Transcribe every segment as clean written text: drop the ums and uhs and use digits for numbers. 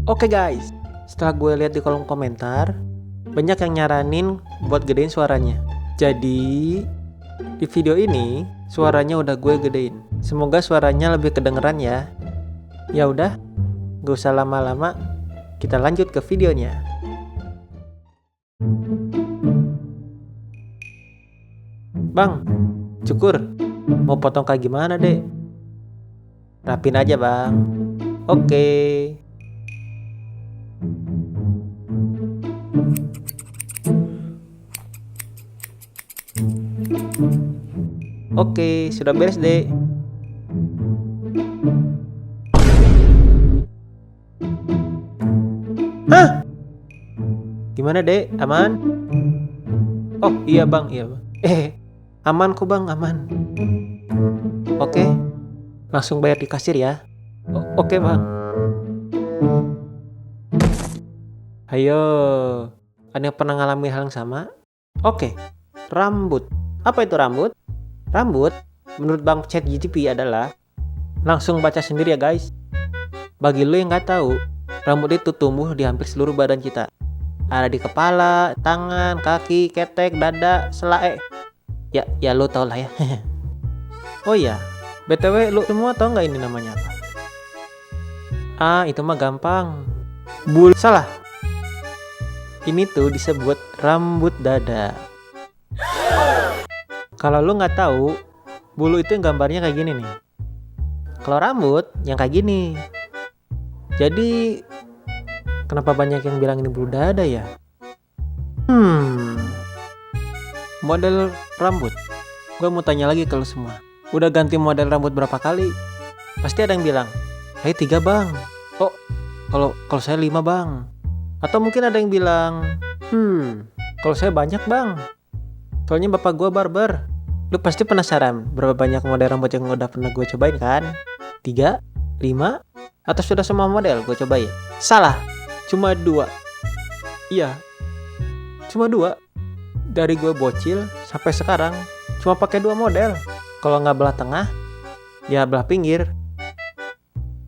Oke guys, setelah gue lihat di kolom komentar, banyak yang nyaranin buat gedein suaranya. Jadi, di video ini suaranya udah gue gedein. Semoga suaranya lebih kedengeran ya. Ya udah, gak usah lama-lama, kita lanjut ke videonya. Bang, cukur, mau potong kayak gimana dek? Rapin aja bang. Oke. Oke, sudah beres dek. Hah? Gimana dek? Aman? Oh iya bang, iya bang. Aman kok bang, aman. Oke, langsung bayar di kasir ya. Oke bang. Ayo, ada yang pernah ngalami hal yang sama? Oke, rambut. Apa itu rambut? Rambut, menurut Bang ChatGPT adalah, langsung baca sendiri ya guys. Bagi lo yang nggak tahu, rambut itu tumbuh di hampir seluruh badan kita. Ada di kepala, tangan, kaki, ketek, dada, sela. Ya lo tau lah ya. Oh iya, BTW lo semua tau nggak ini namanya apa? Itu mah gampang. Salah. Ini tuh disebut rambut dada. Kalau lu nggak tahu, bulu itu yang gambarnya kayak gini nih. Kalau rambut yang kayak gini. Jadi kenapa banyak yang bilang ini bulu dada ya? Model rambut. Gue mau tanya lagi ke lu semua. Udah ganti model rambut berapa kali? Pasti ada yang bilang, saya 3 bang. Oh, kalau saya 5 bang. Atau mungkin ada yang bilang, kalau saya banyak bang. Soalnya bapak gue barber. Lu pasti penasaran berapa banyak model rambut yang udah pernah gue cobain kan? 3? 5? Atau sudah semua model gue cobain? Salah, cuma 2. Iya, cuma 2. Dari gue bocil sampai sekarang cuma pakai 2 model. Kalau nggak belah tengah, ya belah pinggir.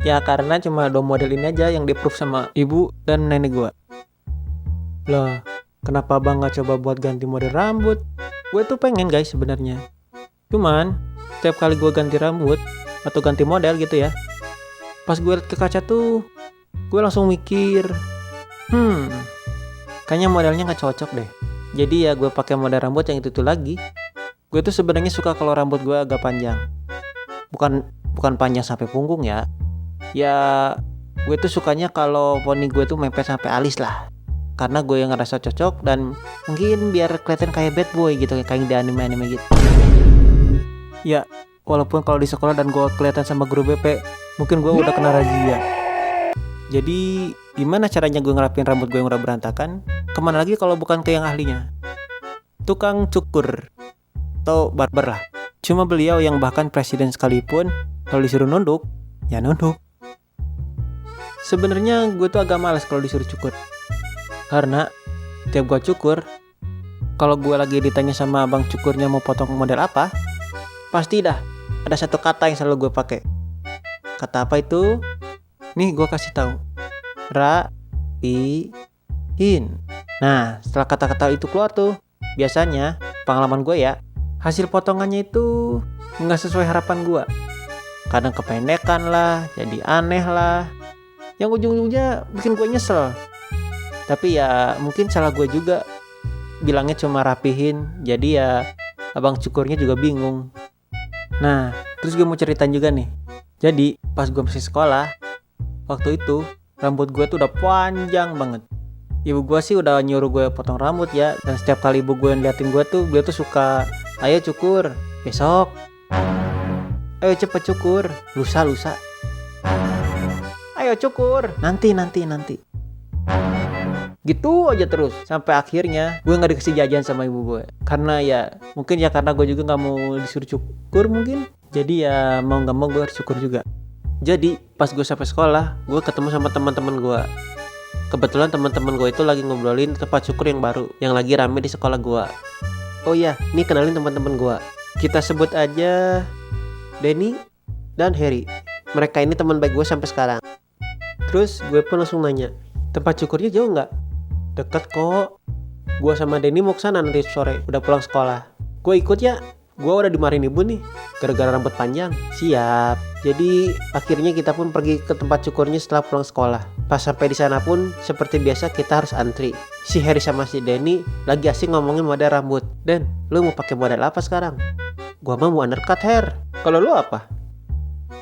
Ya karena cuma 2 model ini aja yang di-approve sama ibu dan nenek gue. Loh, kenapa bang nggak coba buat ganti model rambut? Gue tuh pengen guys sebenarnya. Cuman setiap kali gue ganti rambut atau ganti model gitu ya, pas gue liat ke kaca tuh, gue langsung mikir, kayaknya modelnya nggak cocok deh. Jadi ya gue pakai model rambut yang itu lagi. Gue tuh sebenarnya suka kalau rambut gue agak panjang. Bukan panjang sampai punggung ya. Ya gue tuh sukanya kalau poni gue tuh mepet sampai alis lah. Karena gue yang ngerasa cocok dan mungkin biar kelihatan kayak bad boy gitu, kayak di anime-anime gitu. Ya, walaupun kalau di sekolah dan gue kelihatan sama guru BP, mungkin gue udah kena razia. Jadi, gimana caranya gue ngerapin rambut gue yang udah berantakan? Kemana lagi kalau bukan ke yang ahlinya? Tukang cukur atau barber lah. Cuma beliau yang bahkan presiden sekalipun kalau disuruh nunduk, ya nunduk. Sebenarnya gue tuh agak malas kalau disuruh cukur. Karena tiap gue cukur, kalau gue lagi ditanya sama abang cukurnya mau potong model apa, pasti dah ada satu kata yang selalu gue pakai. Kata apa itu? Nih gue kasih tahu. Rapihin. Nah, setelah kata-kata itu keluar tuh, biasanya pengalaman gue ya, hasil potongannya itu nggak sesuai harapan gue. Kadang kependekan lah, jadi aneh lah, yang ujung-ujungnya bikin gue nyesel. Tapi ya mungkin salah gue juga, bilangnya cuma rapihin, jadi ya abang cukurnya juga bingung. Nah, terus gue mau ceritain juga nih. Jadi pas gue masih sekolah, waktu itu rambut gue tuh udah panjang banget. Ibu gue sih udah nyuruh gue potong rambut ya. Dan setiap kali ibu gue ngeliatin gue tuh, beliau tuh suka, ayo cukur, besok. Ayo cepet cukur, lusa. Ayo cukur, nanti. Gitu aja terus sampai akhirnya gue nggak dikasih jajan sama ibu gue. Karena ya mungkin ya karena gue juga nggak mau disuruh cukur mungkin. Jadi ya mau nggak mau gue harus cukur juga. Jadi pas gue sampai sekolah, gue ketemu sama teman-teman gue. Kebetulan teman-teman gue itu lagi ngobrolin tempat cukur yang baru yang lagi rame di sekolah gue. Oh iya, nih kenalin teman-teman gue. Kita sebut aja Denny dan Harry. Mereka ini teman baik gue sampai sekarang. Terus gue pun langsung nanya, tempat cukurnya jauh nggak? Deket kok. Gue sama Denny mau kesana nanti sore, udah pulang sekolah. Gue ikut ya. Gue udah dimarahin ibu nih, gara-gara rambut panjang. Siap. Jadi akhirnya kita pun pergi ke tempat cukurnya setelah pulang sekolah. Pas sampai di sana pun seperti biasa kita harus antri. Si Harry sama si Denny lagi asik ngomongin model rambut. Dan lu mau pakai model apa sekarang? Gua mah mau undercut hair. Kalau lu apa?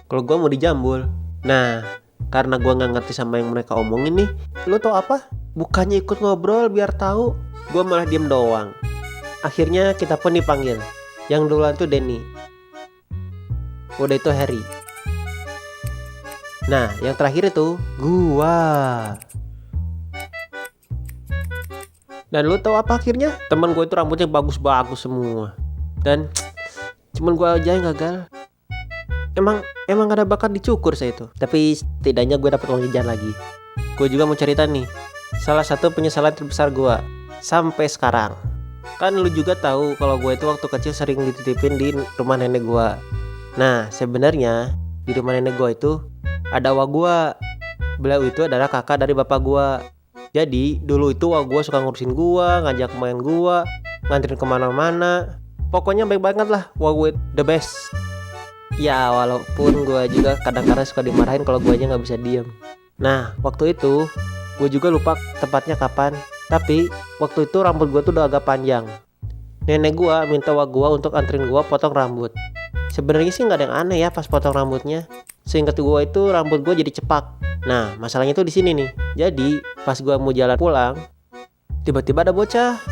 Kalau gua mau dijambul. Nah, karena gua nggak ngerti sama yang mereka omongin nih, lu tau apa? Bukannya ikut ngobrol biar tahu, gua malah diem doang. Akhirnya kita pun dipanggil. Yang duluan tuh Denny. Udah itu Harry. Nah, yang terakhir itu gua. Dan lu tahu apa akhirnya? Teman gue itu rambutnya bagus-bagus semua. Dan cuman gue aja yang gagal. Emang ada bakat dicukur saya itu. Tapi setidaknya gue dapat uang jajan lagi. Gue juga mau cerita nih. Salah satu penyesalan terbesar gue sampai sekarang. Kan lu juga tahu kalau gue itu waktu kecil sering dititipin di rumah nenek gue. Nah, sebenarnya di rumah nenek gue itu ada wak gue. Beliau itu adalah kakak dari bapak gue. Jadi dulu itu wak gue suka ngurusin gue, ngajak main gue, nganterin kemana-mana. Pokoknya baik banget lah, wak gue the best. Ya walaupun gue juga kadang-kadang suka dimarahin kalau gue aja gak bisa diem. Nah waktu itu gue juga lupa tepatnya kapan. Tapi waktu itu rambut gue tuh udah agak panjang. Nenek gue minta wak gue untuk anterin gue potong rambut. Sebenarnya sih gak ada yang aneh ya pas potong rambutnya. Seingat gue itu rambut gue jadi cepak. Nah masalahnya tuh di sini nih. Jadi pas gue mau jalan pulang, tiba-tiba ada bocah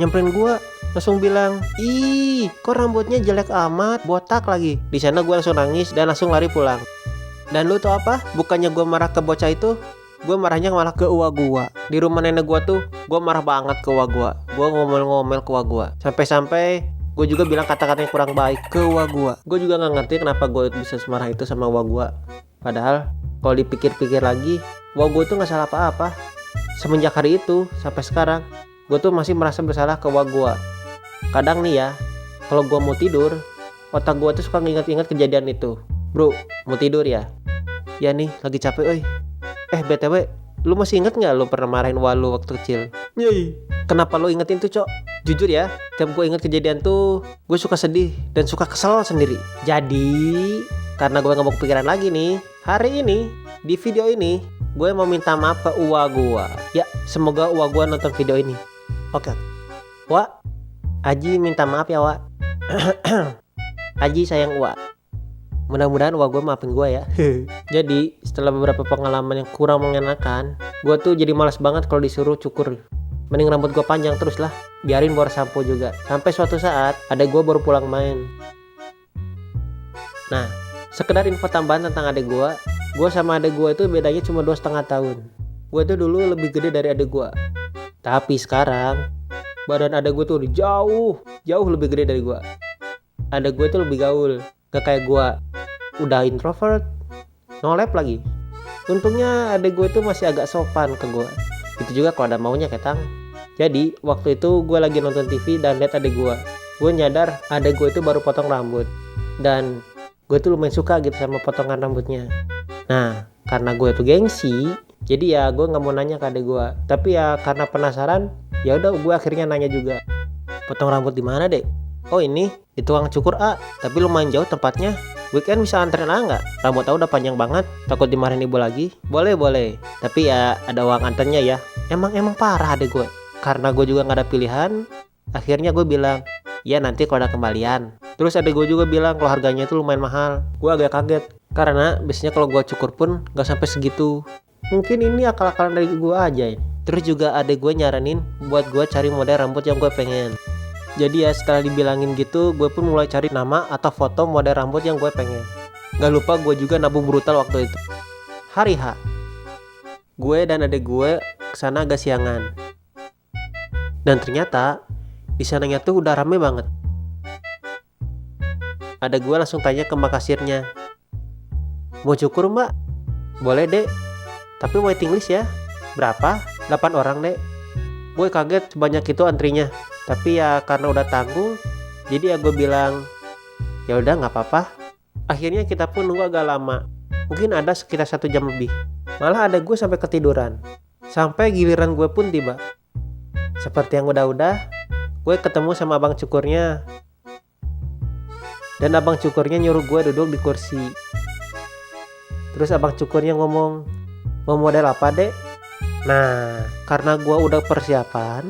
nyamperin gue, langsung bilang, ih kok rambutnya jelek amat, botak lagi. Di sana gue langsung nangis dan langsung lari pulang. Dan lu tau apa? Bukannya gue marah ke bocah itu, gue marahnya malah ke uak gue. Di rumah nenek gue tuh gue marah banget ke uak gue. Gue ngomel-ngomel ke uak gue. Sampai-sampai gue juga bilang kata-kata yang kurang baik ke uak gue. Gue juga gak ngerti kenapa gue bisa semarah itu sama uak gue. Padahal kalau dipikir-pikir lagi, uak gue tuh gak salah apa-apa. Semenjak hari itu sampai sekarang, gue tuh masih merasa bersalah ke uak gue. Kadang nih ya, kalau gue mau tidur, otak gue tuh suka nginget-inget kejadian itu. Bro, mau tidur ya? Ya nih, lagi capek oi. BTW, lu masih inget gak lu pernah marahin walu waktu kecil? Yey. Kenapa lu ingetin tuh, Cok? Jujur ya, tiap gue inget kejadian tuh, gue suka sedih dan suka kesel sendiri. Jadi, karena gue gak mau kepikiran lagi nih, hari ini, di video ini, gue mau minta maaf ke uak gue. Ya, semoga uak gue nonton video ini. Oke. Wak, Aji minta maaf ya, Wak. Aji sayang Wak. Mudah-mudahan Wak gue maafin gue ya. Jadi setelah beberapa pengalaman yang kurang mengenakan, gue tuh jadi malas banget kalau disuruh cukur. Mending rambut gue panjang terus lah, biarin bor sampo juga. Sampai suatu saat ada gue baru pulang main. Nah, sekedar info tambahan tentang adek gue sama adek gue itu bedanya cuma 2,5 tahun. Gue tuh dulu lebih gede dari adek gue. Tapi sekarang badan adek gue tuh udah jauh lebih gede dari gue. Adek gue tuh lebih gaul, gak kayak gue, udah introvert, no lab lagi. Untungnya adek gue tuh masih agak sopan ke gue. Itu juga kalau ada maunya ketang. Jadi waktu itu gue lagi nonton TV dan lihat adek gue. Gue nyadar adek gue itu baru potong rambut. Dan gue tuh lumayan suka gitu sama potongan rambutnya. Nah karena gue tuh gengsi, jadi ya gue nggak mau nanya ke adek gue. Tapi ya karena penasaran, ya udah gue akhirnya nanya juga. Potong rambut di mana, Dek? Oh ini di tukang cukur A, tapi lumayan jauh tempatnya. Weekend bisa anterin A nggak? Rambut A udah panjang banget, takut dimarahin ibu lagi. Boleh. Tapi ya ada uang anternya ya. Emang parah adek gue. Karena gue juga nggak ada pilihan, akhirnya gue bilang, ya nanti kalau ada kembalian. Terus adek gue juga bilang kalau harganya itu lumayan mahal. Gue agak kaget, karena biasanya kalau gue cukur pun nggak sampai segitu. Mungkin ini akal-akalan dari gue aja ini. Terus juga adek gue nyaranin buat gue cari model rambut yang gue pengen. Jadi ya setelah dibilangin gitu, gue pun mulai cari nama atau foto model rambut yang gue pengen. Gak lupa gue juga nabung brutal waktu itu. Hari H, gue dan adek gue kesana agak siangan. Dan ternyata di sananya tuh udah rame banget. Adek gue langsung tanya ke mbak kasirnya, mau cukur mbak? Boleh dek, tapi waiting list ya. Berapa? 8 orang dek. Gue kaget sebanyak itu antrinya. Tapi ya karena udah tanggung, jadi ya gue bilang, ya udah nggak apa-apa. Akhirnya kita pun nunggu agak lama. Mungkin ada sekitar 1 jam lebih. Malah ada gue sampai ketiduran. Sampai giliran gue pun tiba. Seperti yang udah-udah, gue ketemu sama abang cukurnya. Dan abang cukurnya nyuruh gue duduk di kursi. Terus abang cukurnya ngomong, mau model apa dek? Nah, karena gue udah persiapan,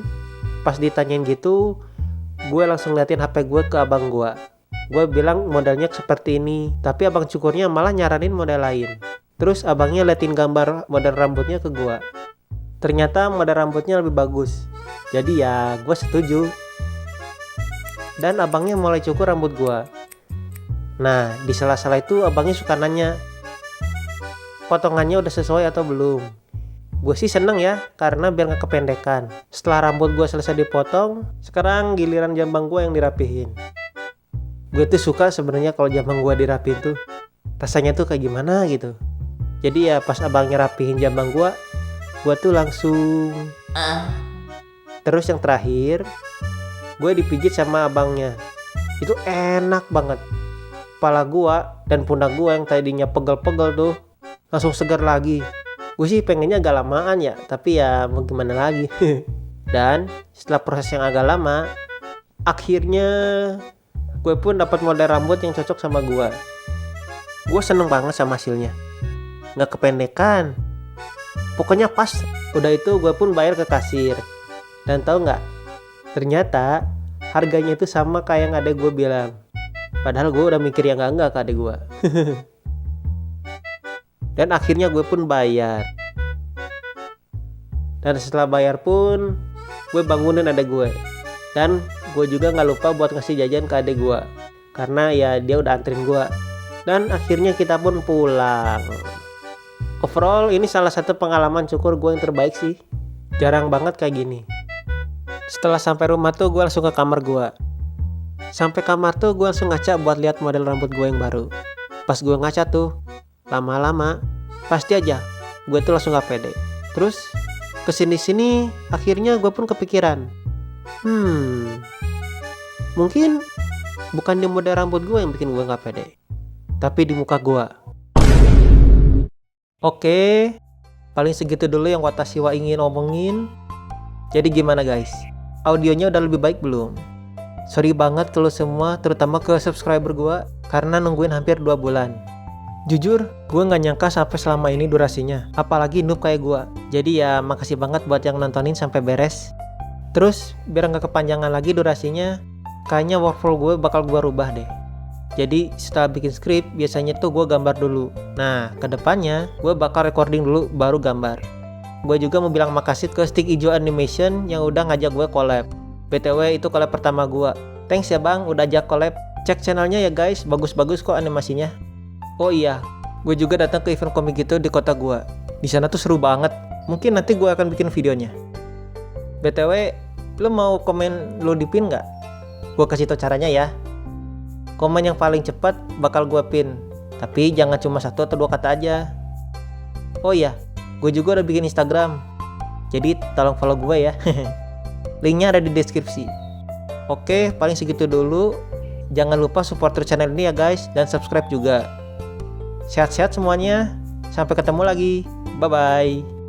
pas ditanyain gitu, gue langsung liatin HP gue ke abang gue. Gue bilang modelnya seperti ini, tapi abang cukurnya malah nyaranin model lain. Terus abangnya liatin gambar model rambutnya ke gue. Ternyata model rambutnya lebih bagus. Jadi ya gue setuju. Dan abangnya mulai cukur rambut gue. Nah, di sela-sela itu abangnya suka nanya, potongannya udah sesuai atau belum? Gue sih seneng ya, karena biar gak kependekan. Setelah rambut gue selesai dipotong, sekarang giliran jambang gue yang dirapihin. Gue tuh suka sebenarnya kalau jambang gue dirapihin tuh, rasanya tuh kayak gimana gitu. Jadi ya pas abangnya rapihin jambang gue tuh langsung. Terus yang terakhir, gue dipijit sama abangnya. Itu enak banget. Kepala gue dan pundak gue yang tadinya pegel-pegel tuh langsung segar lagi. Gue sih pengennya agak lamaan ya, tapi ya mau gimana lagi. Dan setelah proses yang agak lama, akhirnya gue pun dapat model rambut yang cocok sama gue. Gue seneng banget sama hasilnya. Gak kependekan. Pokoknya pas. Udah itu gue pun bayar ke kasir. Dan tahu nggak? Ternyata harganya itu sama kayak yang adek gue bilang. Padahal gue udah mikir yang enggak ke adek gue. Dan akhirnya gue pun bayar. Dan setelah bayar pun gue bangunin adek gue. Dan gue juga gak lupa buat ngasih jajan ke adek gue, karena ya dia udah anterin gue. Dan akhirnya kita pun pulang. Overall ini salah satu pengalaman cukur gue yang terbaik sih. Jarang banget kayak gini. Setelah sampai rumah tuh gue langsung ke kamar gue. Sampai kamar tuh gue langsung ngaca buat lihat model rambut gue yang baru. Pas gue ngaca tuh, lama-lama pasti aja gue tuh langsung gak pede. Terus kesini-sini akhirnya gue pun kepikiran, mungkin bukan di model rambut gue yang bikin gue gak pede, tapi di muka gue. Oke, paling segitu dulu yang watashi wa ingin omongin. Jadi gimana guys? Audionya udah lebih baik belum? Sorry banget kalau semua, terutama ke subscriber gue, karena nungguin hampir 2 bulan. Jujur, gue gak nyangka sampai selama ini durasinya, apalagi noob kayak gue. Jadi ya makasih banget buat yang nontonin sampai beres. Terus biar gak kepanjangan lagi durasinya, kayaknya workflow gue bakal gue rubah deh. Jadi setelah bikin skrip, biasanya tuh gue gambar dulu. Nah, kedepannya gue bakal recording dulu baru gambar. Gue juga mau bilang makasih ke Stick Ijo Animation yang udah ngajak gue collab. BTW itu collab pertama gue. Thanks ya bang, udah ajak collab. Cek channelnya ya guys, bagus-bagus kok animasinya. Oh iya, gue juga datang ke event komik gitu di kota gue. Di sana tuh seru banget. Mungkin nanti gue akan bikin videonya. BTW, lo mau komen lo di pin nggak? Gue kasih tau caranya ya. Komen yang paling cepat bakal gue pin. Tapi jangan cuma 1 atau 2 kata aja. Oh iya, gue juga udah bikin Instagram. Jadi tolong follow gue ya. Linknya ada di deskripsi. Oke, paling segitu dulu. Jangan lupa support terus channel ini ya guys. Dan subscribe juga. Sehat-sehat semuanya. Sampai ketemu lagi. Bye-bye.